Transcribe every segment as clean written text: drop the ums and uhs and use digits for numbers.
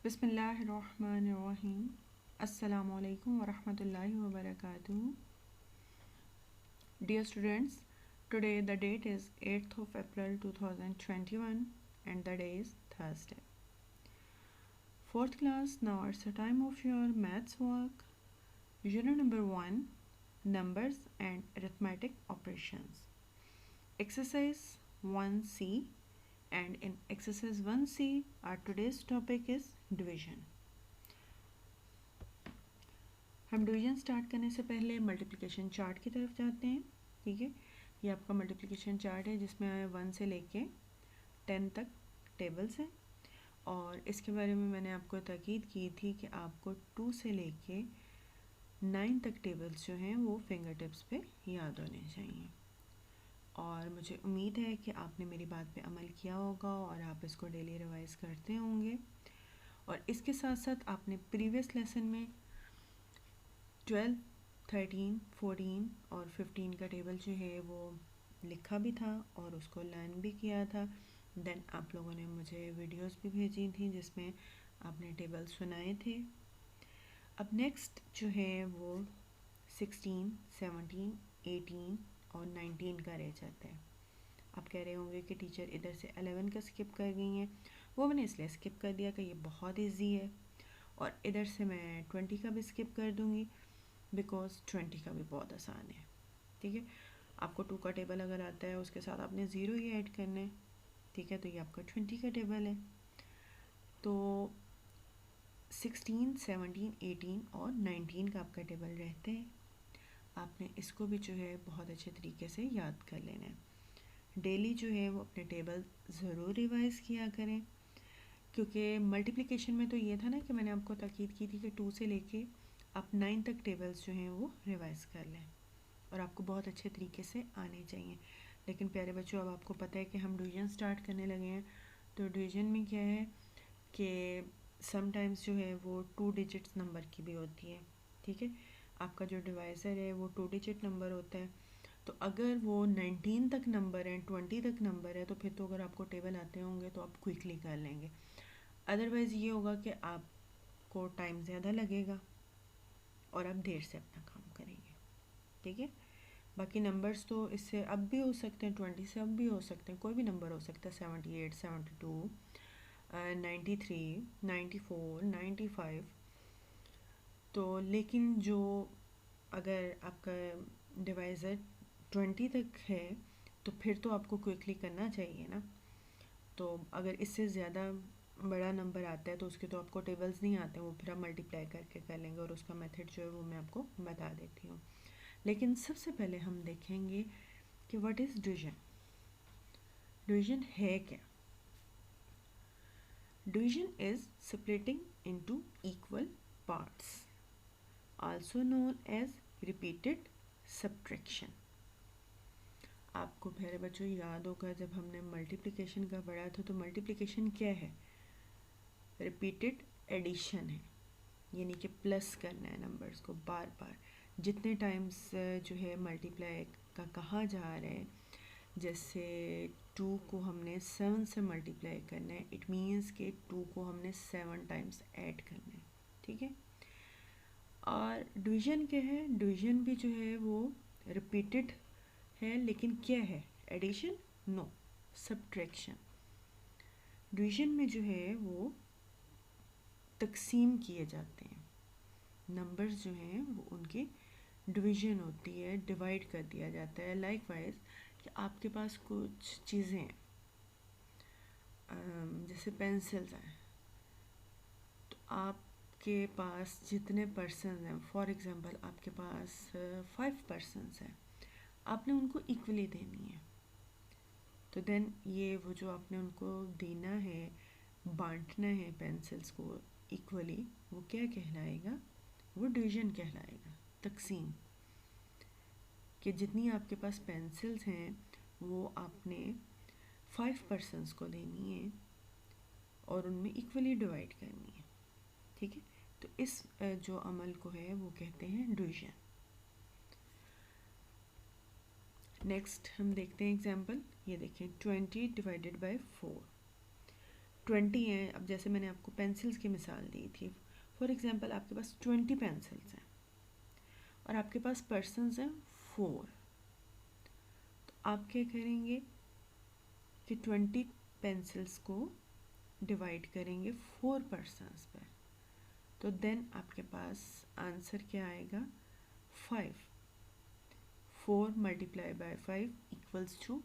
बिस्मिल्लाहिर्रहमानिर्रहीम। अस्सलामु अलैकुम वरहमतुल्लाहि वबरकातुहू। Dear students, today the date is 8th of April 2021 and the day is Thursday. Fourth class, now it's the time of your maths work. Unit number 1, Numbers and Arithmetic Operations. Exercise 1C, and in exercise 1C our today's topic is division. हम division start करने से पहले multiplication chart की तरफ जाते हैं। ठीक है, ये आपका मल्टीप्लिकेशन चार्ट है जिसमें 1 से लेके 10 तक टेबल्स हैं, और इसके बारे में मैंने आपको ताकीद की थी कि आपको 2 से लेके 9 तक टेबल्स जो हैं वो फिंगर टिप्स पे याद होने चाहिए। और मुझे उम्मीद है कि आपने मेरी बात पे अमल किया होगा और आप इसको डेली रिवाइज करते होंगे। और इसके साथ साथ आपने प्रीवियस लेसन में 12, 13, 14 और 15 का टेबल जो है वो लिखा भी था और उसको लर्न भी किया था। देन आप लोगों ने मुझे वीडियोस भी भेजी थी जिसमें आपने टेबल सुनाए थे। अब नेक्स्ट जो है वो 16, 17, 18 और 19 का रह जाता है। आप कह रहे होंगे कि टीचर इधर से 11 का स्किप कर गई हैं। वो मैंने इसलिए स्किप कर दिया कि ये बहुत ईजी है, और इधर से मैं 20 का भी स्किप कर दूँगी बिकॉज 20 का भी बहुत आसान है। ठीक है, आपको 2 का टेबल अगर आता है उसके साथ आपने 0 ही ऐड करना है। ठीक है, तो ये आपका 20 का टेबल है। तो 16, 17, 18 और 19 का आपका टेबल रहते हैं। आपने इसको भी जो है बहुत अच्छे तरीके से याद कर लेना है। डेली जो है वो अपने टेबल ज़रूर रिवाइज़ किया करें, क्योंकि मल्टीप्लिकेशन में तो ये था ना कि मैंने आपको ताकीद की थी कि 2 से लेके आप 9 तक टेबल्स जो हैं वो रिवाइज़ कर लें और आपको बहुत अच्छे तरीके से आने चाहिए। लेकिन प्यारे बच्चों, अब आपको पता है कि हम डिवीज़न स्टार्ट करने लगे हैं। तो डिवीज़न में क्या है कि समटाइम्स जो है वो 2 डिजिट्स नंबर की भी होती है। ठीक है, आपका जो डिवाइज़र है वो 2 डिजिट नंबर होता है। तो अगर वो 19 तक नंबर है, 20 तक नंबर है, तो फिर तो अगर आपको टेबल आते होंगे तो आप क्विकली कर लेंगे। अदरवाइज़ ये होगा कि आपको टाइम ज़्यादा लगेगा और आप देर से अपना काम करेंगे। ठीक है, बाकी नंबर्स तो इससे अब भी हो सकते हैं, 20 से अब भी हो सकते हैं, कोई भी नंबर हो सकता है, 78, 72, 93, 94, 95। तो लेकिन जो अगर आपका डिवाइज़र 20 तक है तो फिर तो आपको क्विकली करना चाहिए ना। तो अगर इससे ज़्यादा बड़ा नंबर आता है तो उसके तो आपको टेबल्स नहीं आते हैं, वो फिर आप मल्टीप्लाई करके कर लेंगे, और उसका मेथड जो है वो मैं आपको बता देती हूँ। लेकिन सबसे पहले हम देखेंगे कि व्हाट इज़ डिवीजन। डिवीजन है क्या? Division is splitting into equal parts, also known as repeated subtraction. आपको प्यारे बच्चों याद होगा जब हमने मल्टीप्लिकेशन का पढ़ा था, तो मल्टीप्लिकेशन क्या है? रिपीटेड एडिशन है, यानी कि प्लस करना है नंबर्स को बार बार। जितने टाइम्स जो है मल्टीप्लाई का कहा जा रहा है, जैसे 2 को हमने 7 से मल्टीप्लाई करना है, इट मीन्स कि 2 को हमने 7 टाइम्स ऐड करना है। ठीक है, और डिवीजन क्या है? डिवीजन भी जो है वो रिपीटेड है, लेकिन क्या है? एडिशन? No, subtraction. डिवीजन में जो है वो तकसीम किए जाते हैं, नंबर्स जो हैं वो उनकी डिवीजन होती है, डिवाइड कर दिया जाता है। लाइक वाइज कि आपके पास कुछ चीज़ें हैं, जैसे पेंसिल्स हैं, तो आपके पास जितने पर्सन हैं, फॉर एग्जांपल आपके पास 5 पर्सनस हैं, आपने उनको इक्वली देनी है। तो देन ये वो जो आपने उनको देना है, बांटना है पेंसिल्स को इक्वली, वो क्या कहलाएगा? वो डिवीजन कहलाएगा, तकसीम। कि जितनी आपके पास पेंसिल्स हैं वो आपने 5 पर्सनस को देनी है और उनमें इक्वली डिवाइड करनी है। ठीक है, तो इस जो अमल को है वो कहते हैं डिवीजन। नेक्स्ट हम देखते हैं एग्जांपल। ये देखें, 20 डिवाइडेड बाय 4। 20 हैं, अब जैसे मैंने आपको पेंसिल्स की मिसाल दी थी, फॉर एग्जांपल आपके पास 20 पेंसिल्स हैं और आपके पास पर्सन्स हैं 4, तो आप क्या करेंगे कि 20 पेंसिल्स को डिवाइड करेंगे 4 पर्सन्स पर, तो देन आपके पास आंसर क्या आएगा 5। 4 मल्टीप्लाई बाय 5 इक्वल्स टू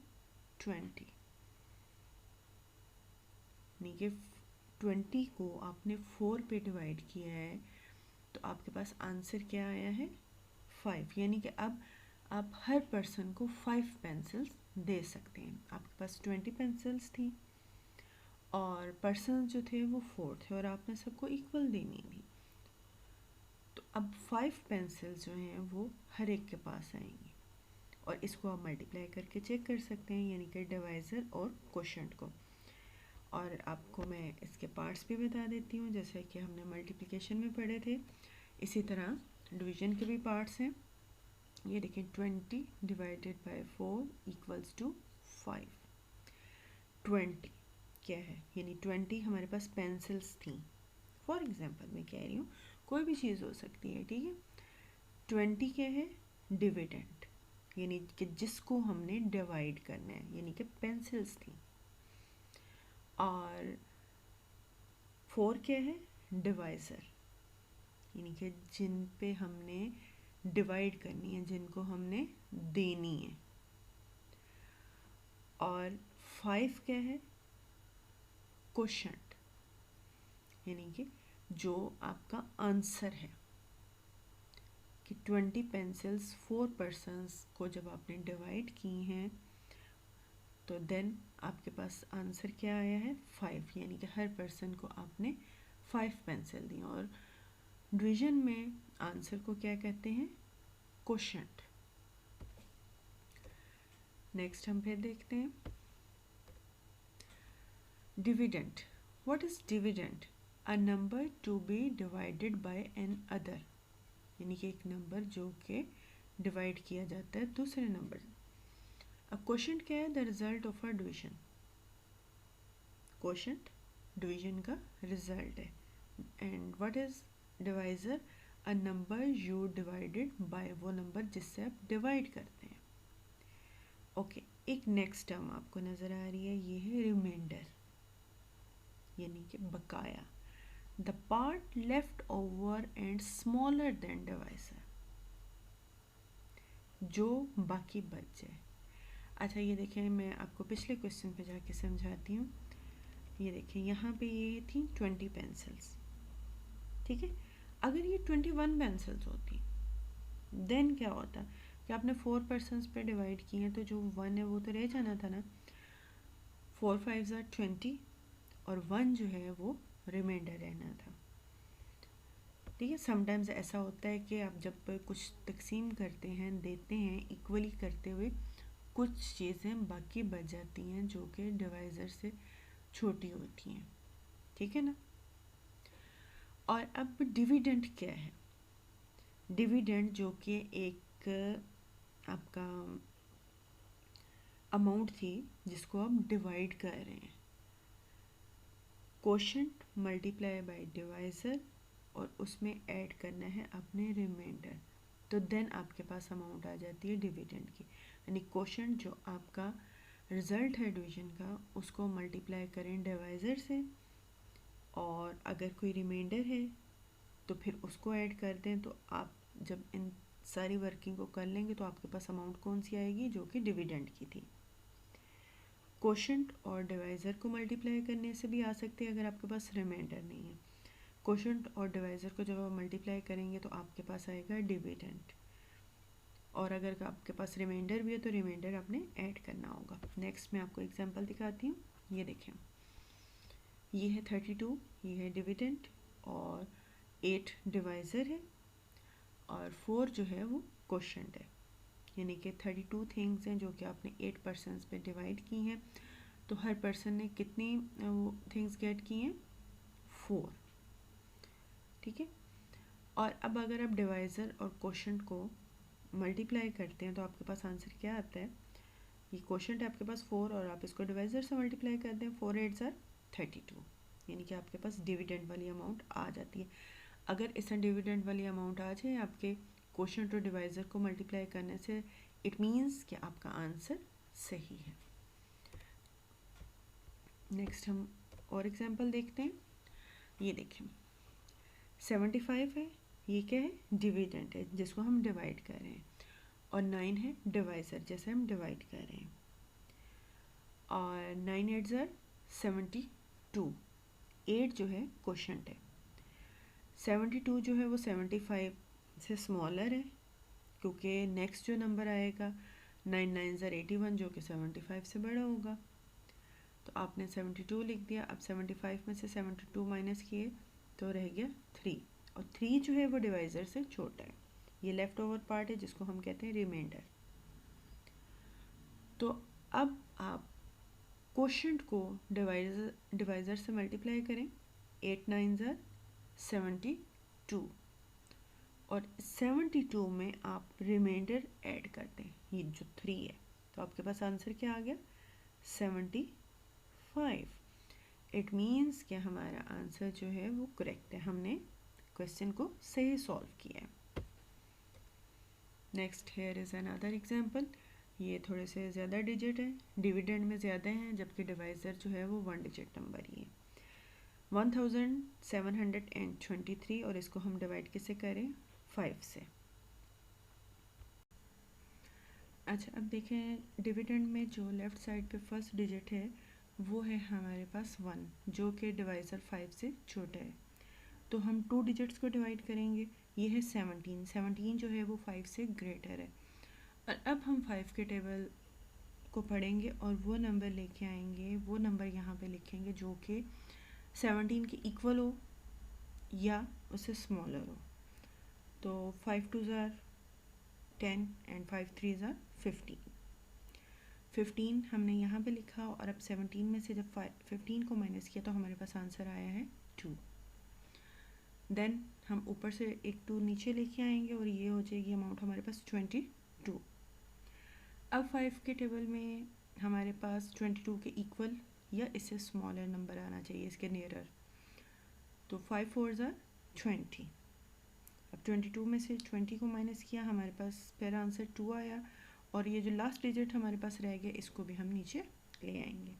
20, यानी कि 20 को आपने 4 पे डिवाइड किया है तो आपके पास आंसर क्या आया है 5, यानी कि अब आप हर पर्सन को 5 पेंसिल्स दे सकते हैं। आपके पास 20 पेंसिल्स थी और पर्सन जो थे वो 4 थे और आपने सबको इक्वल देनी थी, तो अब 5 पेंसिल्स जो हैं वो हर एक के पास आएंगी और इसको आप मल्टीप्लाई करके चेक कर सकते हैं, यानी कि डिवाइज़र और कोशेंट को। और आपको मैं इसके पार्ट्स भी बता देती हूँ, जैसे कि हमने मल्टीप्लिकेशन में पढ़े थे, इसी तरह डिवीज़न के भी पार्ट्स हैं। ये देखिए 20 डिवाइडेड बाय 4 इक्वल्स टू 5। 20 क्या है, यानी 20 हमारे पास पेंसिल्स थी, फॉर एग्जांपल मैं कह रही हूँ, कोई भी चीज़ हो सकती है, ठीक है। 20 क्या है, डिविडेंड, यानी कि जिसको हमने डिवाइड करना है, यानी कि पेंसिल्स थी। और 4 क्या है, डिवाइज़र, यानी कि जिन पे हमने डिवाइड करनी है, जिनको हमने देनी है। और 5 क्या है, कोशेंट, यानी कि जो आपका आंसर है कि 20 पेंसिल्स 4 पर्सन्स को जब आपने डिवाइड की हैं तो देन आपके पास आंसर क्या आया है 5, यानी कि हर पर्सन को आपने 5 पेंसिल दी। और डिवीजन में आंसर को क्या कहते हैं, कोशेंट। नेक्स्ट हम फिर देखते हैं dividend. What is dividend, a number to be divided by another, यानी कि एक नंबर जो कि डिवाइड किया जाता है दूसरे नंबर। अब क्वोशेंट क्या है, the result of a division, quotient division का रिजल्ट है। And what is divisor, a number you divided by, वो नंबर जिससे आप डिवाइड करते हैं। ओके, एक नेक्स्ट टर्म आपको नज़र आ रही है, ये है रिमाइंडर, यानी कि बकाया, the part left over and smaller than divisor, जो बाकी बच जाए। अच्छा ये देखें, मैं आपको पिछले क्वेश्चन पे जाके समझाती हूँ। ये देखें यहाँ पे ये थी 20 पेंसिल्स, ठीक है। अगर ये 21 पेंसिल्स होती देन क्या होता कि आपने 4 पर्सन्स पे डिवाइड किए हैं, तो जो 1 है वो तो रह जाना था ना, 4 5 are 20 और 1 जो है वो रिमाइंडर रहना था, ठीक है। समटाइम्स ऐसा होता है कि आप जब कुछ तकसीम करते हैं, देते हैं इक्वली करते हुए, कुछ चीज़ें बाकी बच जाती हैं जो कि डिवाइज़र से छोटी होती हैं, ठीक है ना। और अब डिविडेंड क्या है, डिविडेंड जो कि एक आपका अमाउंट थी जिसको आप डिवाइड कर रहे हैं, क्वोशेंट मल्टीप्लाई बाय डिवाइज़र और उसमें ऐड करना है अपने रिमाइंडर, तो देन आपके पास अमाउंट आ जाती है डिविडेंड की। यानी क्वोशेंट जो आपका रिज़ल्ट है डिवीजन का, उसको मल्टीप्लाई करें डिवाइज़र से, और अगर कोई रिमाइंडर है तो फिर उसको ऐड कर दें। तो आप जब इन सारी वर्किंग को कर लेंगे तो आपके पास अमाउंट कौन सी आएगी, जो कि डिविडेंड की थी। क्वोशेंट और डिवाइज़र को मल्टीप्लाई करने से भी आ सकते हैं अगर आपके पास रिमाइंडर नहीं है। क्वोशेंट और डिवाइज़र को जब आप मल्टीप्लाई करेंगे तो आपके पास आएगा डिविडेंड, और अगर आपके पास रिमाइंडर भी है तो रिमाइंडर आपने ऐड करना होगा। नेक्स्ट मैं आपको एग्जांपल दिखाती हूँ। ये देखें, ये है 32, ये है डिविडेंड, और 8 डिवाइज़र है, और 4 जो है वो क्वोशेंट है। यानी कि 32 थिंग्स हैं जो कि आपने 8 पर्सन्स पे डिवाइड की हैं, तो हर पर्सन ने कितनी थिंग्स गेट की हैं, 4, ठीक है। और अब अगर आप डिवाइज़र और क्वोशेंट को मल्टीप्लाई करते हैं तो आपके पास आंसर क्या आता है, ये क्वोशेंट है आपके पास 4 और आप इसको डिवाइज़र से मल्टीप्लाई करते हैं, 4 8s are 32, यानी कि आपके पास डिविडेंड वाली अमाउंट आ जाती है। अगर इस डिविडेंड वाली अमाउंट आ जाए आपके क्वोशिएंट और डिवाइज़र को मल्टीप्लाई करने से, इट मीन्स कि आपका आंसर सही है। नेक्स्ट हम और एग्जांपल देखते हैं। ये देखें 75 है, ये क्या है, डिविडेंड है जिसको हम डिवाइड कर रहे हैं, और 9 है डिवाइज़र जैसे हम डिवाइड कर रहे हैं, और 9 8 ज़र 72, 8 जो है क्वोशिएंट है, 72 जो है वो 75 से स्मॉलर है क्योंकि नेक्स्ट जो नंबर आएगा 9 9 ज़र 81 जो कि 75 से बड़ा होगा। तो आपने 72 लिख दिया। अब 75 में से 72 माइनस किए तो रह गया 3, और 3 जो है वो डिवाइज़र से छोटा है, ये लेफ़्ट ओवर पार्ट है जिसको हम कहते हैं रिमाइंडर। तो अब आप क्वोशिएंट को डिवाइज़र से मल्टीप्लाई करें, 8 9 ज़र 72, और 72 में आप रिमाइंडर ऐड कर दें, ये जो 3 है, तो आपके पास आंसर क्या आ गया, 75। इट मीन्स कि हमारा आंसर जो है वो करेक्ट है, हमने क्वेश्चन को सही सॉल्व किया है। Next here is another example. ये थोड़े से ज़्यादा डिजिट है, डिविडेंड में ज़्यादा हैं जबकि डिवाइज़र जो है वो 1 डिजिट नंबर ही है। 1723, और इसको हम डिवाइड किससे करें, 5 से। अच्छा अब देखें डिविडेंड में जो लेफ़्ट साइड पे फर्स्ट डिजिट है वो है हमारे पास 1 जो कि डिवाइज़र 5 से छोटा है, तो हम 2 डिजिट्स को डिवाइड करेंगे। ये है 17 जो है वो 5 से ग्रेटर है। और अब हम 5 के टेबल को पढ़ेंगे और वो नंबर लेके आएंगे, वो नंबर यहाँ पे लिखेंगे जो कि 17 के इक्वल हो या उससे स्मॉलर हो। तो 5 2 ज़ार 10 एंड 5 3 ज़ार 15 हमने यहाँ पे लिखा, और अब 17 में से जब 15 को माइनस किया तो हमारे पास आंसर आया है 2। देन हम ऊपर से एक 2 नीचे लेके आएंगे और ये हो जाएगी अमाउंट हमारे पास 22। अब 5 के टेबल में हमारे पास 22 के इक्वल या इससे स्मॉलर नंबर आना चाहिए, इसके नियरर। तो 5 4 ज़ार 20। अब 22 में से 20 को माइनस किया, हमारे पास फिर आंसर 2 आया, और ये जो लास्ट डिजिट हमारे पास रह गया इसको भी हम नीचे ले आएंगे,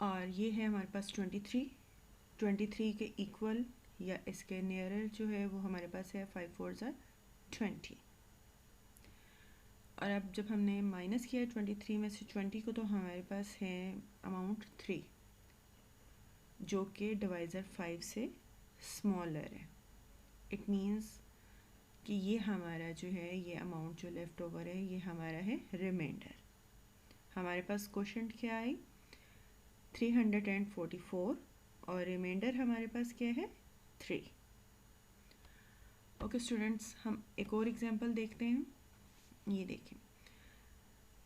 और ये है हमारे पास 23 के इक्वल या इसके नियरर जो है वो हमारे पास है 5 4 ज़ार 20। और अब जब हमने माइनस किया 23 में से 20 को तो हमारे पास है अमाउंट 3 जो कि डिवाइज़र 5 से स्मॉलर है। इट मीन्स कि ये हमारा जो है ये अमाउंट जो लेफ़्ट ओवर है ये हमारा है रिमाइंडर। हमारे पास क्वोशिएंट क्या आई 344, और रिमाइंडर हमारे पास क्या है 3। ओके स्टूडेंट्स, हम एक और एग्जांपल देखते हैं। ये देखें,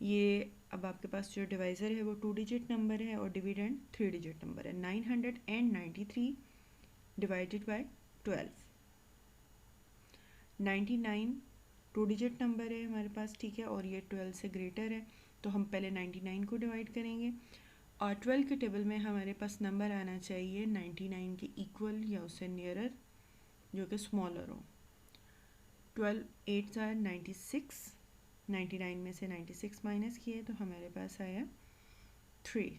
ये अब आपके पास जो डिवाइज़र है वो 2 डिजिट नंबर है और डिविडेंड 3 डिजिट नंबर है। 993 डिवाइडेड बाय 12। 99 2 डिजिट नंबर है हमारे पास, ठीक है, और ये 12 से ग्रेटर है, तो हम पहले 99 को डिवाइड करेंगे, और 12 के टेबल में हमारे पास नंबर आना चाहिए 99 के इक्वल या उससे नियरर जो कि स्मॉलर हो। 12 8 ज़ार 96, 99 में से 96 माइनस किए तो हमारे पास आया 3,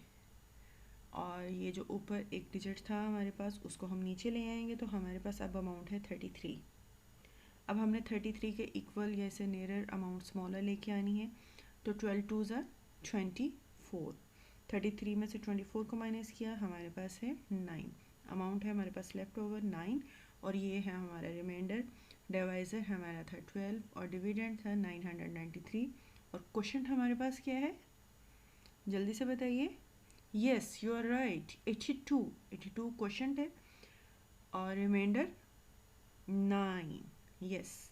और ये जो ऊपर एक डिजिट था हमारे पास उसको हम नीचे ले आएंगे तो हमारे पास अब अमाउंट है 33। अब हमने 33 के इक्वल या इसे नियरर अमाउंट स्मॉलर लेके आनी है, तो 12 2 ज़ार 24, 33 में से 24 को माइनस किया हमारे पास है 9, अमाउंट है हमारे पास लेफ़्ट ओवर 9, और ये है हमारा रिमाइंडर। डिवाइज़र हमारा था 12 और डिविडेंड था 993, और क्वोशिएंट हमारे पास क्या है, जल्दी से बताइए। Yes you are right, 82 quotient है और रिमाइंडर 9। यस,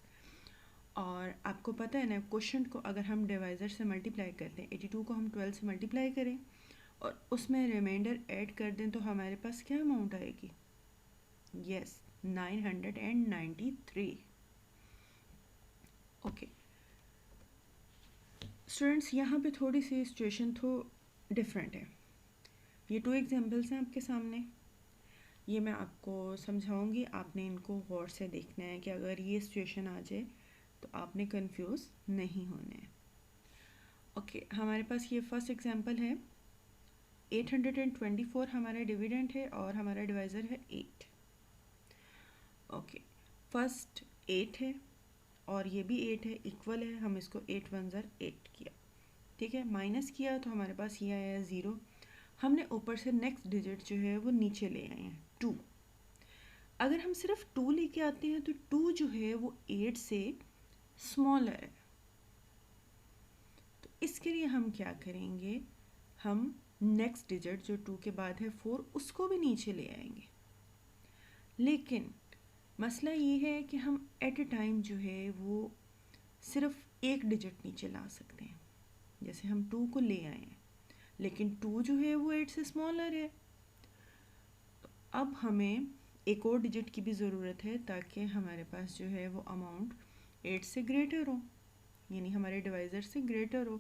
और आपको पता है ना क्वोशिएंट को अगर हम डिवाइज़र से मल्टीप्लाई करते हैं, 82 को हम 12 से मल्टीप्लाई करें और उसमें रिमाइंडर ऐड कर दें तो हमारे पास क्या अमाउंट आएगी, यस 993। ओके स्टूडेंट्स, यहाँ पे थोड़ी सी सिचुएशन तो डिफरेंट है। ये 2 एग्जांपल्स हैं आपके सामने, ये मैं आपको समझाऊंगी, आपने इनको गौर से देखना है कि अगर ये सिचुएशन आ जाए तो आपने कंफ्यूज नहीं होना है। ओके, हमारे पास ये फर्स्ट एग्जांपल है, 824 हमारा डिविडेंड है और हमारा डिवाइज़र है 8। ओके, फर्स्ट 8 है और ये भी 8 है, इक्वल है, हम इसको 8 1 ज़र 8 किया, ठीक है, माइनस किया तो हमारे पास ये आया 0। हमने ऊपर से नेक्स्ट डिजिट जो है वो नीचे ले आए हैं 2। अगर हम सिर्फ 2 लेके आते हैं तो 2 जो है वो 8 से स्मॉलर है, तो इसके लिए हम क्या करेंगे, हम नेक्स्ट डिजिट जो 2 के बाद है 4 उसको भी नीचे ले आएंगे। लेकिन मसला ये है कि हम एट ए टाइम जो है वो सिर्फ एक डिजिट नीचे ला सकते हैं। जैसे हम 2 को ले आए हैं लेकिन 2 जो है वो 8 से स्मॉलर है, तो अब हमें एक और डिजिट की भी ज़रूरत है ताकि हमारे पास जो है वो अमाउंट 8 से ग्रेटर हो, यानी हमारे डिवाइज़र से ग्रेटर हो।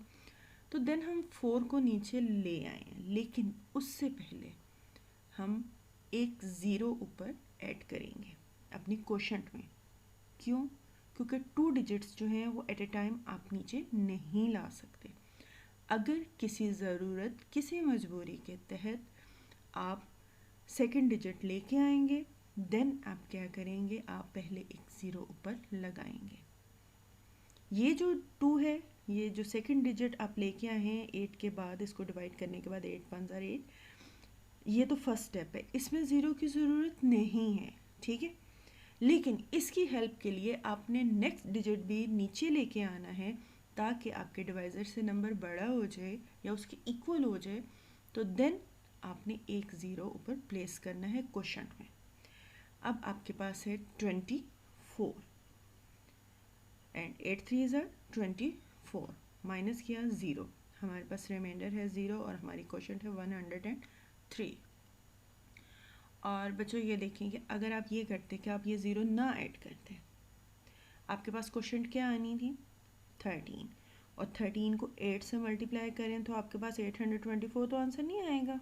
तो देन हम 4 को नीचे ले आए हैं, लेकिन उससे पहले हम एक ज़ीरो ऊपर ऐड करेंगे अपनी कोशंट में। क्यों? क्योंकि 2 डिजिट्स जो हैं वो एट ए टाइम आप नीचे नहीं ला सकते। अगर किसी ज़रूरत, किसी मजबूरी के तहत आप सेकंड डिजिट लेके आएंगे, देन आप क्या करेंगे, आप पहले एक ज़ीरो ऊपर लगाएंगे। ये जो 2 है, ये जो सेकंड डिजिट आप लेके आए हैं 8 के बाद, इसको डिवाइड करने के बाद 8 5 ज़र 8, ये तो फर्स्ट स्टेप है, इसमें ज़ीरो की ज़रूरत नहीं है, ठीक है। लेकिन इसकी हेल्प के लिए आपने नेक्स्ट डिजिट भी नीचे लेके आना है ताकि आपके डिवाइज़र से नंबर बड़ा हो जाए या उसके इक्वल हो जाए। तो देन आपने एक ज़ीरो ऊपर प्लेस करना है क्वोशंट में। अब आपके पास है 24 एंड 8 3 ज़र 24, माइनस किया 0, हमारे पास रिमाइंडर है 0 और हमारी क्वोशंट है 103। और बच्चों ये देखें कि अगर आप ये करते कि आप ये ज़ीरो ना ऐड करते, आपके पास क्वोशंट क्या आनी थी 13, और 13 को 8 से मल्टीप्लाई करें तो आपके पास 824 तो आंसर नहीं आएगा।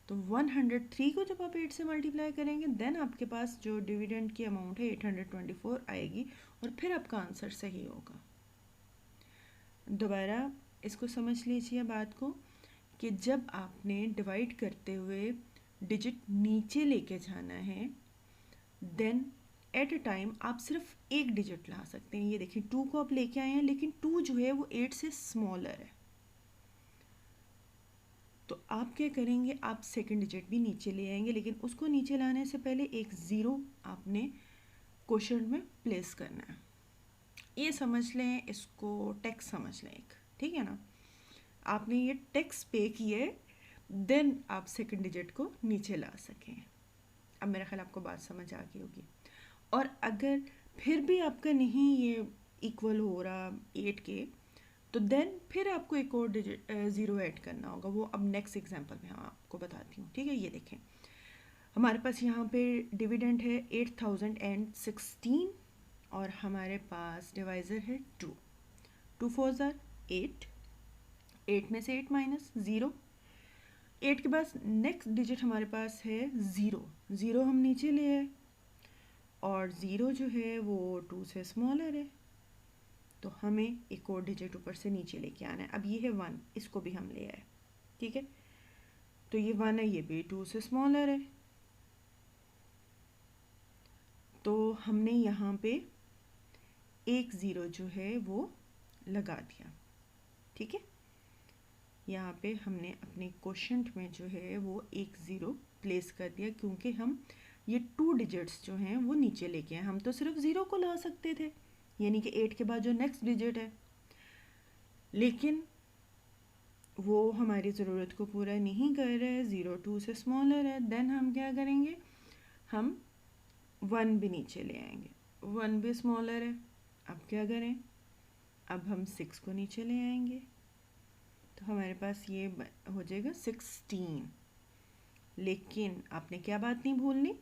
तो 103 को जब आप 8 से मल्टीप्लाई करेंगे देन आपके पास जो डिविडेंड की अमाउंट है 824 आएगी और फिर आपका आंसर सही होगा। दोबारा इसको समझ लीजिए बात को कि जब आपने डिवाइड करते हुए डिजिट नीचे लेके जाना है, देन एट ए टाइम आप सिर्फ एक डिजिट ला सकते हैं। ये देखिए 2 को आप लेके आए हैं लेकिन 2 जो है वो 8 से स्मॉलर है, तो आप क्या करेंगे, आप सेकंड डिजिट भी नीचे ले आएंगे, लेकिन उसको नीचे लाने से पहले एक ज़ीरो आपने क्वोशंट में प्लेस करना है। ये समझ लें, इसको टैक्स समझ लें एक, ठीक है ना। आपने ये टैक्स पे किए देन आप सेकंड डिजिट को नीचे ला सकें। अब मेरा ख्याल आपको बात समझ आ गई होगी। और अगर फिर भी आपका नहीं ये इक्वल हो रहा 8 के, तो देन फिर आपको एक और डिजिट ज़ीरो ऐड करना होगा, वो अब नेक्स्ट एग्जांपल में हम आपको बताती हूँ, ठीक है। ये देखें हमारे पास यहाँ पे डिविडेंड है 8016 और हमारे पास डिवाइज़र है 2। 2 4 ज़र 8, 8 में से 8 माइनस 0, 8 के बाद नेक्स्ट डिजिट हमारे पास है 0, 0 हम नीचे ले आए और 0 जो है वो 2 से स्मॉलर है, तो हमें एक और डिजिट ऊपर से नीचे लेके आना है। अब ये है 1, इसको भी हम ले आए, ठीक है। तो ये 1 है, ये भी 2 से स्मॉलर है, तो हमने यहाँ पे एक ज़ीरो जो है वो लगा दिया, ठीक है। यहाँ पे हमने अपने क्वोशंट में जो है वो एक ज़ीरो प्लेस कर दिया, क्योंकि हम ये 2 डिजिट्स जो हैं वो नीचे लेके आए। हम तो सिर्फ 0 को ला सकते थे, यानी कि 8 के बाद जो नेक्स्ट डिजिट है, लेकिन वो हमारी ज़रूरत को पूरा नहीं कर रहा है, 0 2 से स्मॉलर है। देन हम क्या करेंगे, हम 1 भी नीचे ले आएंगे, 1 भी स्मॉलर है। अब क्या करें, अब हम 6 को नीचे ले आएंगे, तो हमारे पास ये हो जाएगा 16। लेकिन आपने क्या बात नहीं भूलनी,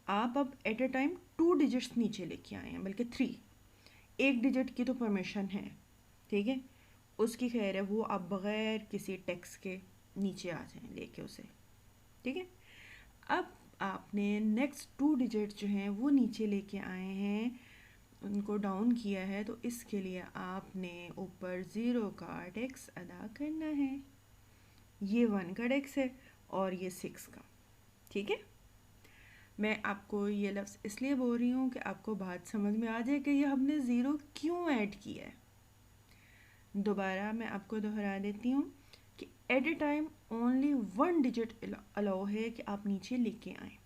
आप अब एट ए टाइम 2 डिजिट्स नीचे लेके आए हैं, बल्कि 3। एक डिजिट की तो परमिशन है, ठीक है, उसकी खैर है, वो आप बग़ैर किसी टैक्स के नीचे आ जाएं लेके उसे, ठीक है। अब आपने नेक्स्ट 2 डिजिट जो हैं वो नीचे लेके आए हैं, उनको डाउन किया है, तो इसके लिए आपने ऊपर 0 का टैक्स अदा करना है। ये 1 का टैक्स है और ये 6 का, ठीक है। मैं आपको ये लफ्ज़ इसलिए बोल रही हूँ कि आपको बात समझ में आ जाए कि ये हमने 0 क्यों ऐड किया है। दोबारा मैं आपको दोहरा देती हूँ कि at a time only 1 digit allow है कि आप नीचे लेके आएँ।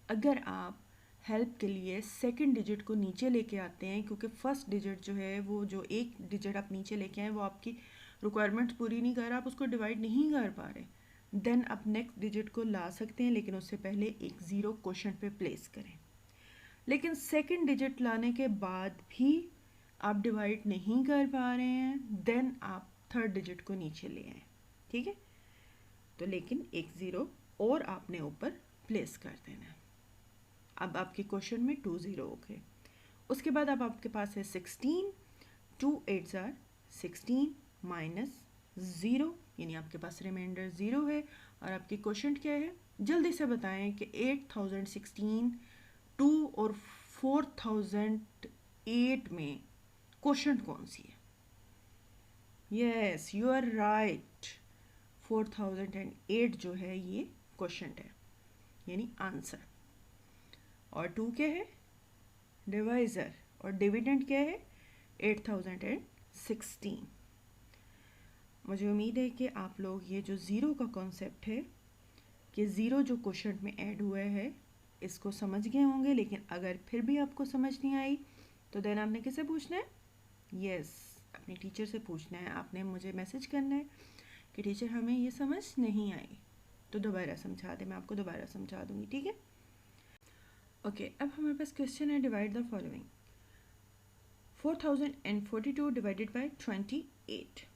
अगर आप हेल्प के लिए सेकंड डिजिट को नीचे लेके आते हैं, क्योंकि फर्स्ट डिजिट जो है वो जो एक डिजिट आप नीचे लेके आए वो आपकी रिक्वायरमेंट्स पूरी नहीं कर रहा, आप उसको डिवाइड नहीं कर पा रहे, देन आप नेक्स्ट डिजिट को ला सकते हैं, लेकिन उससे पहले एक 0 क्वोशंट पे प्लेस करें। लेकिन सेकंड डिजिट लाने के बाद भी आप डिवाइड नहीं कर पा रहे हैं, देन आप थर्ड डिजिट को नीचे ले आए, ठीक है। तो लेकिन एक 0 और आपने ऊपर प्लेस कर देना है। अब आपके क्वेश्चन में 2 0 हो गए। उसके बाद अब आपके पास है 16, 2 8 आर 16 माइनस 0, यानी आपके पास रिमाइंडर 0 है। और आपकी क्वेश्चन क्या है, जल्दी से बताएं कि 8016, 2 और 4008 में क्वेश्चन कौन सी है। यस, यू आर राइट, 4008 जो है ये क्वेश्चन है, यानी आंसर। और 2 क्या है, डिवाइज़र, और डिविडेंड क्या है, 8016। मुझे उम्मीद है कि आप लोग ये जो ज़ीरो का कॉन्सेप्ट है कि ज़ीरो जो क्वेश्चन में ऐड हुआ है इसको समझ गए होंगे। लेकिन अगर फिर भी आपको समझ नहीं आई तो देन आपने किससे पूछना है, यस, अपने टीचर से पूछना है। आपने मुझे मैसेज करना है कि टीचर हमें ये समझ नहीं आई, तो दोबारा समझा दे, मैं आपको दोबारा समझा दूँगी, ठीक है। ओके, अब हमारे पास क्वेश्चन है, divide the following. 4042 divided by 28।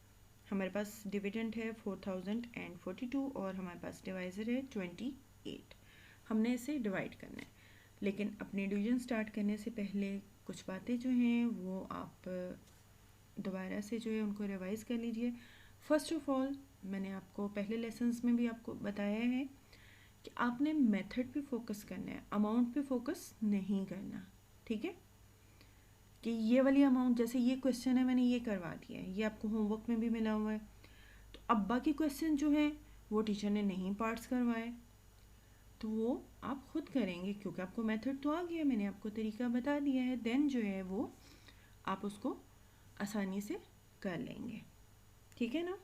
हमारे पास डिविडेंड है 4042 और हमारे पास डिवाइज़र है 28। हमने इसे डिवाइड करना है, लेकिन अपने डिवीजन स्टार्ट करने से पहले कुछ बातें जो हैं वो आप दोबारा से जो है उनको रिवाइज़ कर लीजिए। फर्स्ट ऑफ ऑल, मैंने आपको पहले लेसन्स में भी आपको बताया है कि आपने मेथड पे फोकस करना है, अमाउंट पे फोकस नहीं करना, ठीक है। कि ये वाली अमाउंट, जैसे ये क्वेश्चन है मैंने ये करवा दिया है, ये आपको होमवर्क में भी मिला हुआ है। तो अब बाकी क्वेश्चन जो है वो टीचर ने नहीं पार्ट्स करवाए, तो वो आप खुद करेंगे, क्योंकि आपको मेथड तो आ गया, मैंने आपको तरीका बता दिया है। देन जो है वो आप उसको आसानी से कर लेंगे, ठीक है ना।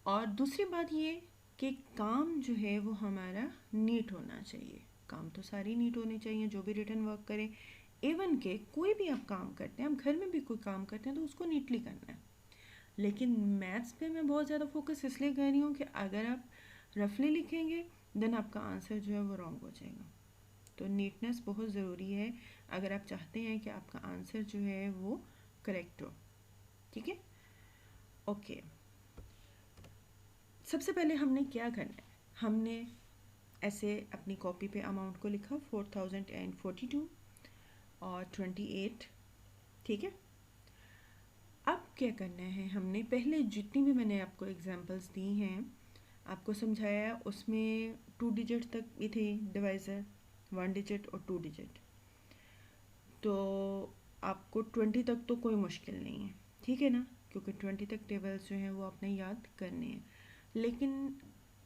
और दूसरी बात ये कि काम जो है वो हमारा नीट होना चाहिए। काम तो सारी नीट होने चाहिए, जो भी रिटन वर्क करें, इवन के कोई भी आप काम करते हैं, हम घर में भी कोई काम करते हैं तो उसको नीटली करना है। लेकिन मैथ्स पे मैं बहुत ज़्यादा फोकस इसलिए कर रही हूँ कि अगर आप रफली लिखेंगे देन आपका आंसर जो है वो रॉन्ग हो जाएगा। तो नीटनेस बहुत ज़रूरी है अगर आप चाहते हैं कि आपका आंसर जो है वो करेक्ट हो, ठीक है। ओके, सबसे पहले हमने क्या करना है, हमने ऐसे अपनी कॉपी पे अमाउंट को लिखा 4042 और 28, ठीक है। अब क्या करना है, हमने पहले जितनी भी मैंने आपको एग्जांपल्स दी हैं आपको समझाया, उसमें 2 डिजिट तक भी थे डिवाइज़र, 1 डिजिट और 2 डिजिट, तो आपको 20 तक तो कोई मुश्किल नहीं है, ठीक है ना, क्योंकि 20 तक टेबल्स जो हैं वो आपने याद करने हैं। लेकिन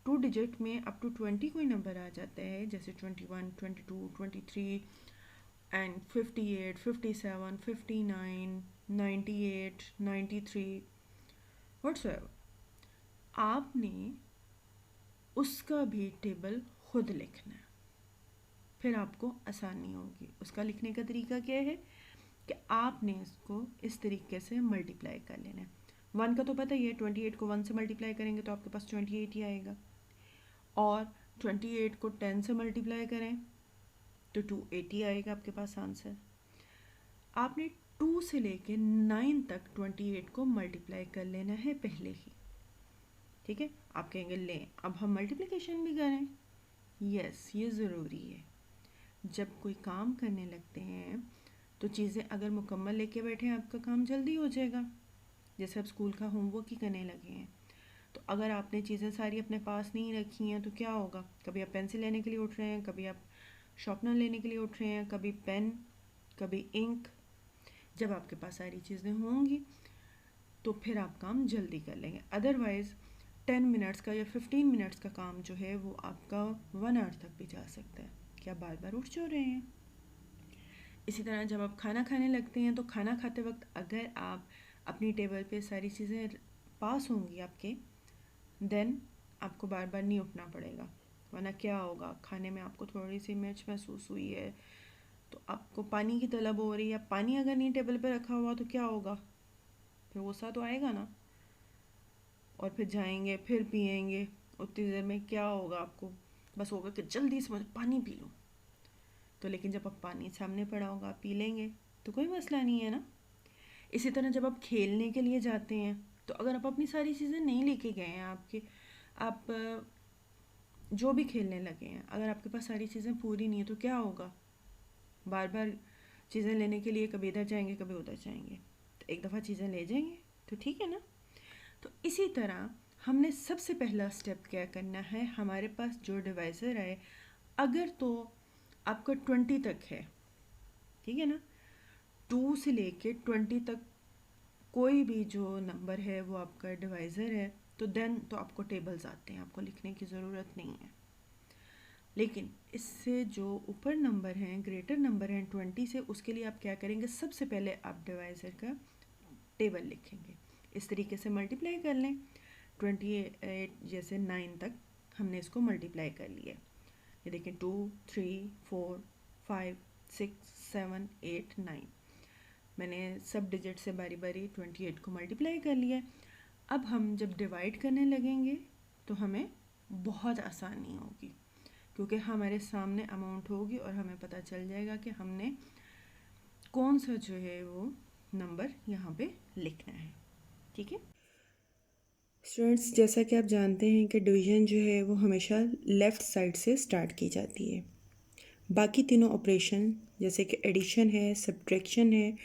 2 डिजिट में अप टू 20 कोई नंबर आ जाता है, जैसे 21, 22, 23 एंड 58, 57, 59, 98, 93 व्हाट्सएवर, आपने उसका भी टेबल खुद लिखना है, फिर आपको आसानी होगी। उसका लिखने का तरीका क्या है कि आपने इसको इस तरीके से मल्टीप्लाई कर लेना है। 1 का तो पता ही है, 28 को 1 से मल्टीप्लाई करेंगे तो आपके पास 28 ही आएगा, और 28 को 10 से मल्टीप्लाई करें तो 280 आएगा आपके पास आंसर। आपने 2 से लेके 9 तक 28 को मल्टीप्लाई कर लेना है पहले ही, ठीक है। आप कहेंगे लें अब हम मल्टीप्लिकेशन भी करें, यस, ये ज़रूरी है। जब कोई काम करने लगते हैं तो चीज़ें अगर मुकम्मल लेके बैठे हैं आपका काम जल्दी हो जाएगा। जैसे आप स्कूल का होमवर्क ही करने लगे हैं, तो अगर आपने चीज़ें सारी अपने पास नहीं रखी हैं तो क्या होगा? कभी आप पेंसिल लेने के लिए उठ रहे हैं, कभी आप शार्पनर लेने के लिए उठ रहे हैं, कभी पेन, कभी इंक। जब आपके पास सारी चीज़ें होंगी तो फिर आप काम जल्दी कर लेंगे। अदरवाइज़ 10 मिनट्स का या 15 मिनट्स का काम जो है वो आपका 1 आवर तक भी जा सकता है कि आप बार बार उठ जो रहे हैं। इसी तरह जब आप खाना खाने लगते हैं तो खाना खाते वक्त अगर आप अपनी टेबल पे सारी चीज़ें पास होंगी आपके, देन आपको बार बार नहीं उठना पड़ेगा। वरना क्या होगा, खाने में आपको थोड़ी सी मिर्च महसूस हुई है तो आपको पानी की तलब हो रही है, पानी अगर नहीं टेबल पे रखा हुआ तो क्या होगा, फिर गुस्सा तो आएगा ना, और फिर जाएंगे फिर पिएंगे। उतनी देर में क्या होगा, आपको बस होगा कि जल्दी से मुझे पानी पी लो। तो लेकिन जब आप पानी सामने पड़ा होगा आप पी लेंगे तो कोई मसला नहीं है ना। इसी तरह जब आप खेलने के लिए जाते हैं तो अगर आप अपनी सारी चीज़ें नहीं लेके गए हैं, आप जो भी खेलने लगे हैं, अगर आपके पास सारी चीज़ें पूरी नहीं है तो क्या होगा, बार बार चीज़ें लेने के लिए कभी इधर जाएंगे कभी उधर जाएंगे। तो एक दफ़ा चीज़ें ले जाएंगे तो ठीक है ना। तो इसी तरह हमने सबसे पहला स्टेप क्या करना है, हमारे पास जो डिवाइज़र है अगर तो आपका 20 तक है, ठीक है ना, 2 से लेके 20 तक कोई भी जो नंबर है वो आपका डिवाइज़र है, तो देन तो आपको टेबल्स आते हैं, आपको लिखने की ज़रूरत नहीं है। लेकिन इससे जो ऊपर नंबर हैं, ग्रेटर नंबर हैं 20 से, उसके लिए आप क्या करेंगे, सबसे पहले आप डिवाइज़र का टेबल लिखेंगे। इस तरीके से मल्टीप्लाई कर लें, 28 जैसे 9 तक हमने इसको मल्टीप्लाई कर लिया। ये देखें 2 3 4 5 6 7 8 9, मैंने सब डिजिट से बारी बारी 28 को मल्टीप्लाई कर लिया। अब हम जब डिवाइड करने लगेंगे तो हमें बहुत आसानी होगी, क्योंकि हमारे सामने अमाउंट होगी और हमें पता चल जाएगा कि हमने कौन सा जो है वो नंबर यहाँ पे लिखना है। ठीक है स्टूडेंट्स, जैसा कि आप जानते हैं कि डिवीज़न जो है वो हमेशा लेफ़्ट साइड से स्टार्ट की जाती है। बाकी तीनों ऑपरेशन जैसे कि एडिशन है, सब्ट्रैक्शन है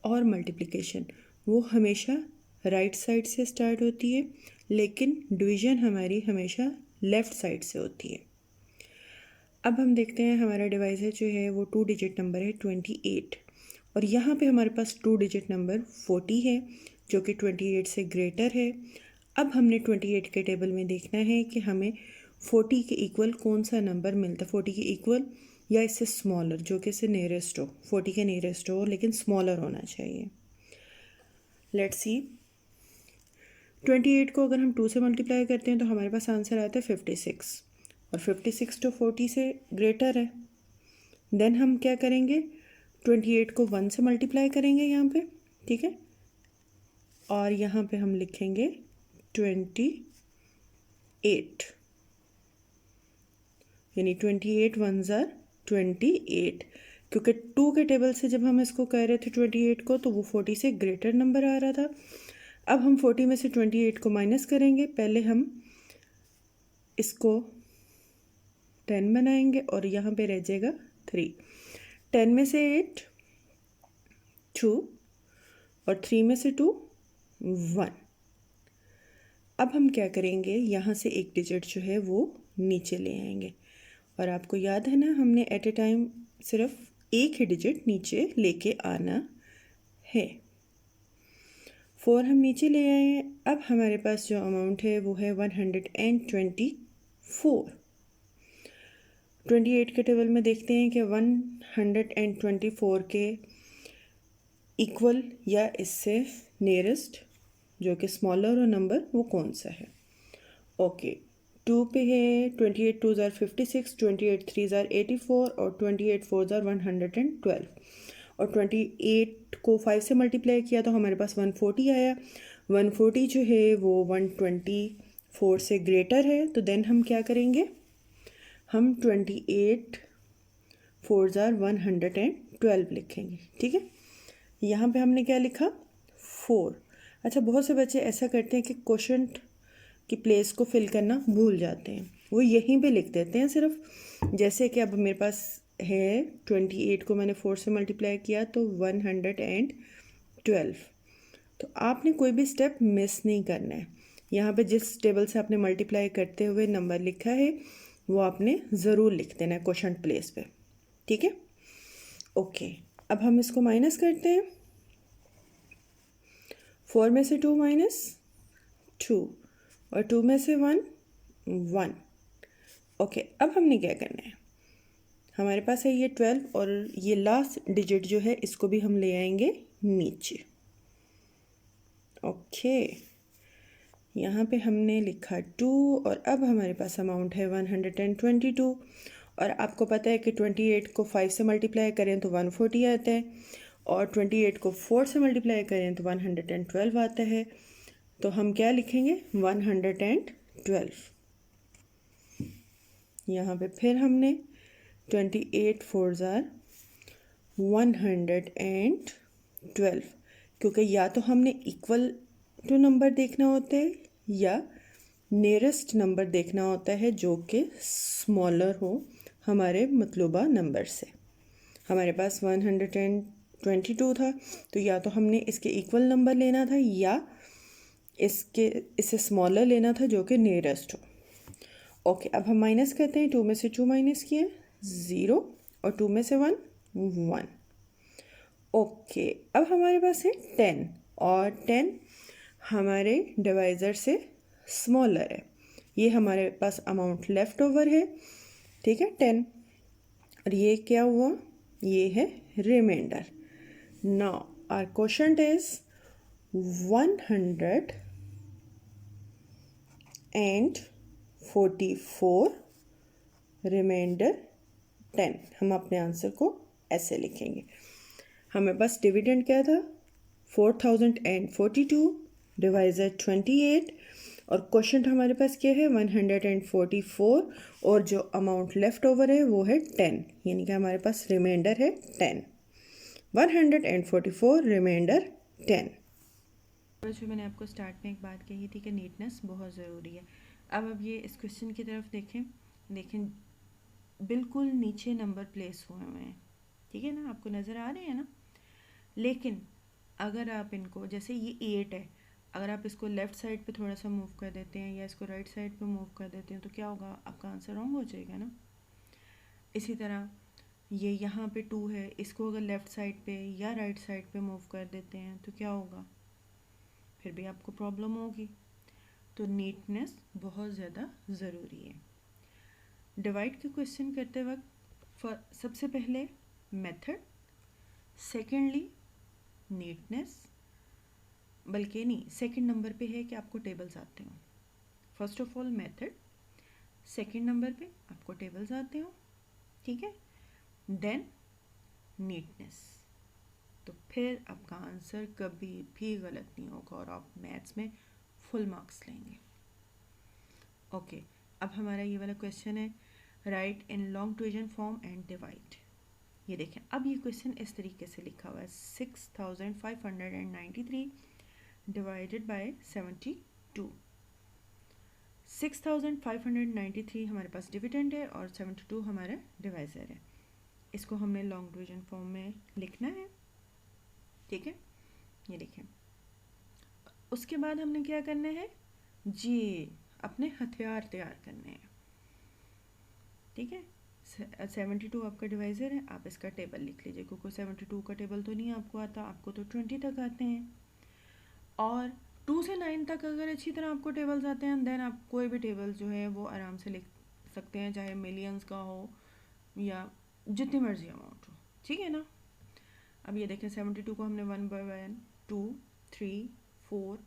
और मल्टीप्लिकेशन, वो हमेशा राइट साइड से स्टार्ट होती है, लेकिन डिवीज़न हमारी हमेशा लेफ़्ट साइड से होती है। अब हम देखते हैं हमारा डिवाइज़र जो है वो 2 डिजिट नंबर है 28, और यहाँ पे हमारे पास 2 डिजिट नंबर 40 है जो कि 28 से ग्रेटर है। अब हमने 28 के टेबल में देखना है कि हमें 40 के इक्वल कौन सा नंबर मिलता है, 40 के इक्वल या इससे स्मॉलर, जो कि इससे नियरेस्ट हो, 40 के नियरेस्ट हो लेकिन स्मॉलर होना चाहिए। लेट्स सी, 28 को अगर हम 2 से मल्टीप्लाई करते हैं तो हमारे पास आंसर आता है 56, और 56 तो 40 से ग्रेटर है। देन हम क्या करेंगे, 28 को 1 से मल्टीप्लाई करेंगे यहाँ पे, ठीक है, और यहाँ पे हम लिखेंगे 28, यानी 28 1 ज़ार 28, क्योंकि 2 के टेबल से जब हम इसको कह रहे थे 28 को तो वो 40 से ग्रेटर नंबर आ रहा था। अब हम 40 में से 28 को माइनस करेंगे, पहले हम इसको 10 बनाएंगे और यहाँ पे रह जाएगा 3। 10 में से 8 2 और 3 में से 2 1। अब हम क्या करेंगे, यहाँ से एक डिजिट जो है वो नीचे ले आएंगे, और आपको याद है ना हमने एट ए टाइम सिर्फ एक ही डिजिट नीचे लेके आना है। 4 हम नीचे ले आए हैं। अब हमारे पास जो अमाउंट है वो है 124। 28 के टेबल में देखते हैं कि 124 के इक्वल या इससे नियरेस्ट जो कि स्मॉलर और नंबर वो कौन सा है। ओके, 2 पे है 28 2 ज़ार 56, 28 3 ज़ार 84 और 28 4 ज़ार 112, और 28 को 5 से मल्टीप्लाई किया तो हमारे पास 140 आया। 140 जो है वो 124 से ग्रेटर है, तो देन हम क्या करेंगे, हम 28 4 ज़ार 112 लिखेंगे। ठीक है, यहाँ पे हमने क्या लिखा 4। अच्छा, बहुत से बच्चे ऐसा करते हैं कि क्वोशंट की प्लेस को फिल करना भूल जाते हैं, वो यहीं पे लिख देते हैं सिर्फ। जैसे कि अब मेरे पास है 28 को मैंने 4 से मल्टीप्लाई किया तो 112, तो आपने कोई भी स्टेप मिस नहीं करना है। यहाँ पे जिस टेबल से आपने मल्टीप्लाई करते हुए नंबर लिखा है वो आपने ज़रूर लिख देना है क्वोशंट प्लेस पे, ठीक है। ओके, अब हम इसको माइनस करते हैं। 4 में से 2 माइनस 2 और 2 में से 1 1। ओके, अब हमने क्या करना है, हमारे पास है ये 12 और ये लास्ट डिजिट जो है इसको भी हम ले आएंगे नीचे। ओके, यहाँ पे हमने लिखा 2 और अब हमारे पास अमाउंट है 122। और आपको पता है कि 28 को 5 से मल्टीप्लाई करें तो 140 आता है और 28 को 4 से मल्टीप्लाई करें तो 112 आता है। तो हम क्या लिखेंगे, 112। यहाँ पे फिर हमने 28 4 ज़ार 112, क्योंकि या तो हमने इक्वल टू नंबर देखना होता है या नियरेस्ट नंबर देखना होता है जो कि स्मॉलर हो हमारे मतलूबा नंबर से। हमारे पास 122 था तो या तो हमने इसके इक्वल नंबर लेना था या इससे स्मॉलर लेना था जो कि नियरेस्ट हो। ओके, अब हम माइनस करते हैं। 2 में से 2 माइनस किए 0 और 2 में से 1 1। ओके, अब हमारे पास है 10 और 10 हमारे डिवाइज़र से स्मॉलर है। ये हमारे पास अमाउंट लेफ़्ट ओवर है, ठीक है 10। और ये क्या हुआ, ये है remainder. Now our quotient is 144 remainder 10। हम अपने आंसर को ऐसे लिखेंगे। हमें बस डिविडेंड क्या था 4042 डिवाइज़र 28 और क्वोशंट हमारे पास क्या है 144 और जो अमाउंट लेफ़्ट ओवर है वो है 10, यानी कि हमारे पास रिमाइंडर है 10। 144 रिमाइंडर 10। जो मैंने आपको स्टार्ट में एक बात कही थी कि नीटनेस बहुत ज़रूरी है। अब ये इस क्वेश्चन की तरफ देखें बिल्कुल नीचे नंबर प्लेस हुए हैं, ठीक है ना, आपको नज़र आ रहे हैं ना। लेकिन अगर आप इनको, जैसे ये 8 है, अगर आप इसको लेफ़्ट साइड पे थोड़ा सा मूव कर देते हैं या इसको राइट साइड पे मूव कर देते हैं तो क्या होगा, आपका आंसर रॉन्ग हो जाएगा ना। इसी तरह ये यहाँ पे 2 है, इसको अगर लेफ़्ट साइड पे या राइट साइड पे मूव कर देते हैं तो क्या होगा, फिर भी आपको प्रॉब्लम होगी। तो नीटनेस बहुत ज़्यादा ज़रूरी है। डिवाइड के क्वेश्चन करते वक्त सबसे पहले मेथड, सेकेंडली नीटनेस, बल्कि नहीं, सेकंड नंबर पे है कि आपको टेबल्स आते हो। First of all method, second number पे आपको टेबल्स आते हो, ठीक है, देन नीटनेस। तो फिर आपका आंसर कभी भी गलत नहीं होगा और आप मैथ्स में फुल मार्क्स लेंगे। ओके, अब हमारा ये वाला क्वेश्चन है right in long division form and divide. ये देखें, अब ये क्वेश्चन इस तरीके से लिखा हुआ है 6593 डिवाइडेड बाय 72। 6593 हमारे पास डिविडेंड है और 72 हमारा डिवाइज़र है। इसको हमने लॉन्ग डिवीजन फॉर्म में लिखना है, ठीक है। ये देखें, उसके बाद हमने क्या करना है जी, अपने हथियार तैयार करने हैं, ठीक है। 72 आपका डिवाइज़र है, आप इसका टेबल लिख लीजिए, क्योंकि 72 का टेबल तो नहीं आपको आता, आपको तो 20 तक आते हैं। और 2 से 9 तक अगर अच्छी तरह आपको टेबल्स आते हैं देन आप कोई भी टेबल जो है वो आराम से लिख सकते हैं, चाहे मिलियंस का हो या जितनी मर्जी अमाउंट हो, ठीक है ना। अब ये देखें 72 को हमने 1 बाय 1 2 3 4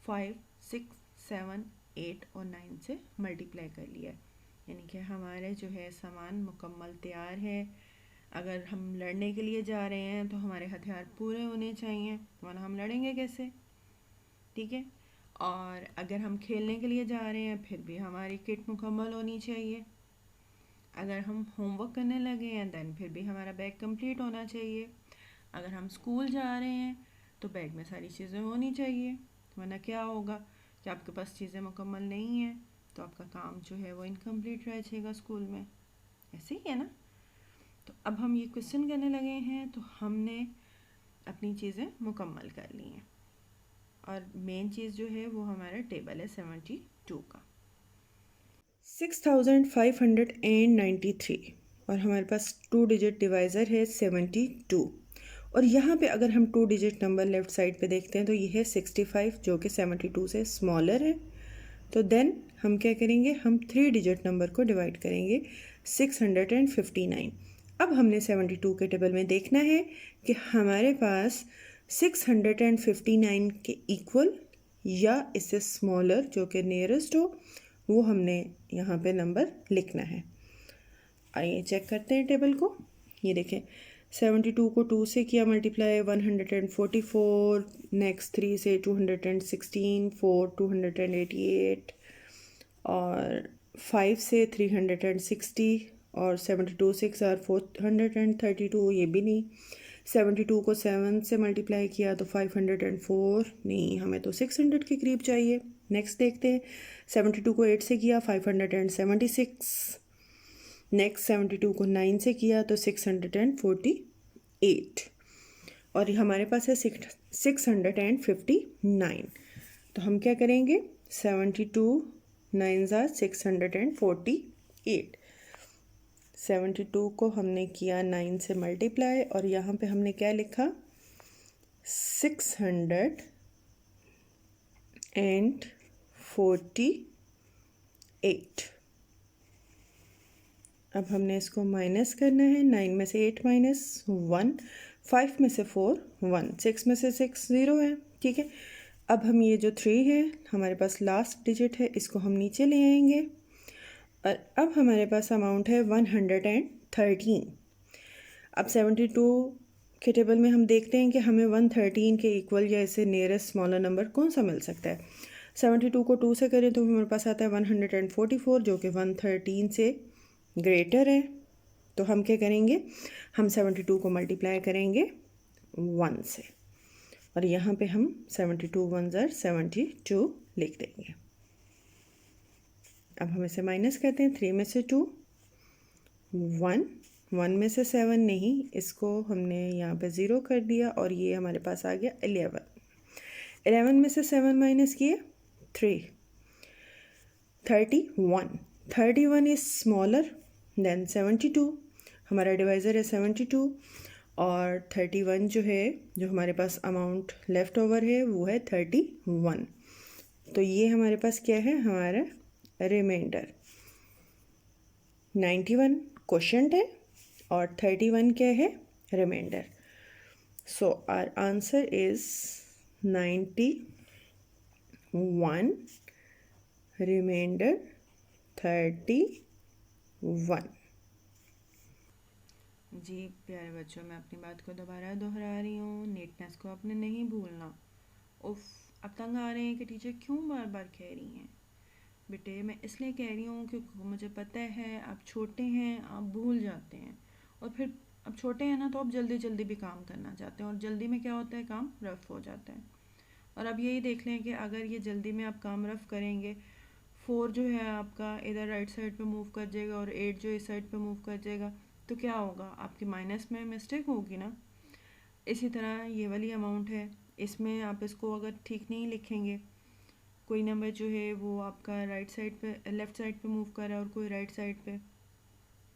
5 6 7 8 और 9 से मल्टीप्लाई कर लिया है, यानी कि हमारे जो है सामान मुकम्मल तैयार है। अगर हम लड़ने के लिए जा रहे हैं तो हमारे हथियार पूरे होने चाहिए, वरना हम लड़ेंगे कैसे, ठीक है। और अगर हम खेलने के लिए जा रहे हैं फिर भी हमारी किट मुकम्मल होनी चाहिए। अगर हम होमवर्क करने लगे हैं दैन फिर भी हमारा बैग कंप्लीट होना चाहिए। अगर हम स्कूल जा रहे हैं तो बैग में सारी चीज़ें होनी चाहिए, वरना क्या होगा कि आपके पास चीज़ें मुकम्मल नहीं हैं तो आपका काम जो है वो इनकम्प्लीट रह जाएगा स्कूल में, ऐसे ही है ना। तो अब हम ये क्वेश्चन करने लगे हैं तो हमने अपनी चीज़ें मुकम्मल कर ली हैं। और मेन चीज़ जो है वो हमारा टेबल है 72 का। 6593 और हमारे पास 2 डिजिट डिवाइज़र है 72। और यहाँ पे अगर हम 2 डिजिट नंबर लेफ़्ट साइड पे देखते हैं तो ये है 65 जो कि 72 से स्मॉलर है। तो देन हम क्या करेंगे, हम 3 डिजिट नंबर को डिवाइड करेंगे 659। अब हमने 72 के टेबल में देखना है कि हमारे पास 659 के इक्वल या इससे स्मॉलर जो कि नियरेस्ट हो वो हमने यहाँ पे नंबर लिखना है। आइए चेक करते हैं टेबल को। ये देखें 72 को 2 से किया मल्टीप्लाई 144, नेक्स्ट 3 से 216, 4 288 और 5 से 360 और 72 6 और 432 ये भी नहीं। 72 को 7 से मल्टीप्लाई किया तो 504 नहीं, हमें तो 600 के करीब चाहिए। नेक्स्ट देखते हैं 72 को 8 से किया 576, नेक्स्ट 72 को 9 से किया तो 648 और हमारे पास है 659। तो हम क्या करेंगे 72 9 ज़ा 648। 72 को हमने किया 9 से मल्टीप्लाई और यहाँ पे हमने क्या लिखा 648। अब हमने इसको माइनस करना है। 9 में से 8 माइनस 1, 5 में से 4 1, 6 में से 6 0 है। ठीक है, अब हम ये जो 3 है हमारे पास लास्ट डिजिट है इसको हम नीचे ले आएंगे और अब हमारे पास अमाउंट है 113। अब 72 के टेबल में हम देखते हैं कि हमें 113 के इक्वल या इससे नियरेस्ट स्मॉलर नंबर कौन सा मिल सकता है। 72 को 2 से करें तो हमारे पास आता है 144 जो कि 113 से ग्रेटर है। तो हम क्या करेंगे, हम 72 को मल्टीप्लाई करेंगे 1 से और यहाँ पे हम 72 1 ज़र 72 लिख देंगे। अब हम इसे माइनस करते हैं। 3 में से 2 1, 1 में से 7 नहीं, इसको हमने यहाँ पे 0 कर दिया और ये हमारे पास आ गया 11। 11 में से 7 माइनस किए 3, 31। 31 इज़ स्मॉलर देन 72। हमारा डिवाइज़र है 72 और 31 जो है, जो हमारे पास अमाउंट लेफ़्ट ओवर है वो है 31। तो ये हमारे पास क्या है, हमारा रिमाइंडर 91 क्वोशंट है और 31 क्या है, remainder. So our answer is 91, remainder 31। जी प्यारे बच्चों, मैं अपनी बात को दोबारा दोहरा रही हूँ, नीटनेस को आपने नहीं भूलना। उफ, अब तंग आ रहे हैं कि टीचर क्यों बार बार कह रही हैं। बेटे मैं इसलिए कह रही हूँ क्योंकि मुझे पता है आप छोटे हैं, आप भूल जाते हैं और फिर अब छोटे हैं ना तो आप जल्दी जल्दी भी काम करना चाहते हैं और जल्दी में क्या होता है, काम रफ हो जाता है। और अब यही देख लें कि अगर ये जल्दी में आप काम रफ करेंगे, 4 जो है आपका इधर राइट साइड पे मूव कर जाएगा और 8 जो इस साइड पे मूव कर जाएगा, तो क्या होगा, आपकी माइनस में मिस्टेक होगी ना। इसी तरह ये वाली अमाउंट है, इसमें आप इसको अगर ठीक नहीं लिखेंगे, कोई नंबर जो है वो आपका राइट साइड पे लेफ़्ट साइड पे मूव कर रहा है और कोई राइट साइड पे,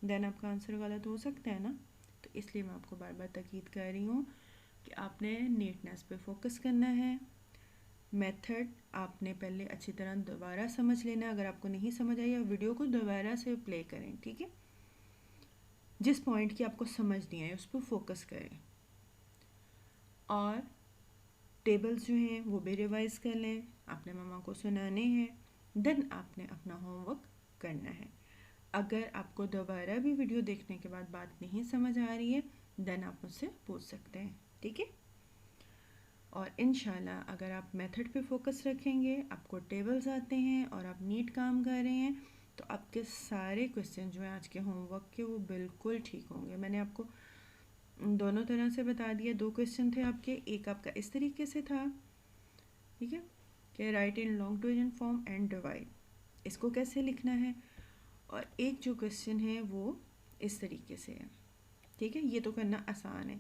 देन आपका आंसर गलत हो सकता है ना। तो इसलिए मैं आपको बार बार ताकीद कर रही हूँ कि आपने नीटनेस पे फोकस करना है। मेथड आपने पहले अच्छी तरह दोबारा समझ लेना। अगर आपको नहीं समझ आई, वीडियो को दोबारा से प्ले करें, ठीक है। जिस पॉइंट की आपको समझ नहीं आई उस पर फोकस करें और टेबल्स जो हैं वो भी रिवाइज कर लें। आपने मम्मा को सुनाने हैं, देन आपने अपना होमवर्क करना है। अगर आपको दोबारा भी वीडियो देखने के बाद बात नहीं समझ आ रही है, देन आप मुझसे पूछ सकते हैं, ठीक है। और इंशाल्लाह अगर आप मेथड पे फोकस रखेंगे, आपको टेबल्स आते हैं और आप नीट काम कर रहे हैं, तो आपके सारे क्वेश्चन जो हैं आज के होमवर्क के वो बिल्कुल ठीक होंगे। मैंने आपको दोनों तरह से बता दिया। 2 क्वेश्चन थे आपके, एक आपका इस तरीके से था, ठीक है, कि right in long division form and divide, इसको कैसे लिखना है, और एक जो क्वेश्चन है वो इस तरीके से है, ठीक है। ये तो करना आसान है।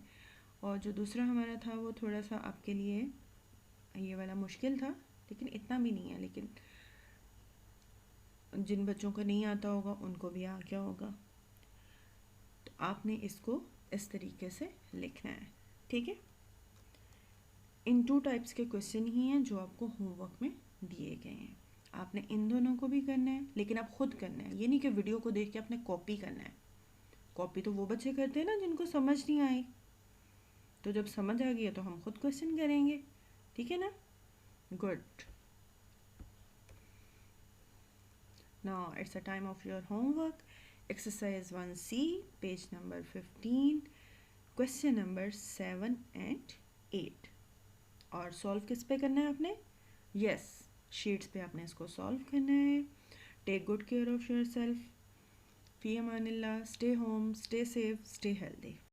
और जो दूसरा हमारा था वो थोड़ा सा आपके लिए ये वाला मुश्किल था लेकिन इतना भी नहीं है, लेकिन जिन बच्चों को नहीं आता होगा उनको भी आ गया होगा। तो आपने इसको इस तरीके से लिखना है, ठीक है। इन 2 टाइप्स के क्वेश्चन ही हैं जो आपको होमवर्क में दिए गए हैं। आपने इन दोनों को भी करना है, लेकिन आप खुद करना है, ये नहीं कि वीडियो को देख के आपने कॉपी करना है। कॉपी तो वो बच्चे करते हैं ना जिनको समझ नहीं आई, तो जब समझ आ गई तो हम खुद क्वेश्चन करेंगे, ठीक है ना। Good. Now it's the time of your homework. Exercise 1C, page number 15, question number 7 and 8. और सॉल्व किस पे करना है आपने? यस, शीट्स पे आपने इसको सॉल्व करना है। Take good care of yourself. फी अमानिल्लाह। Stay home, stay safe, stay healthy.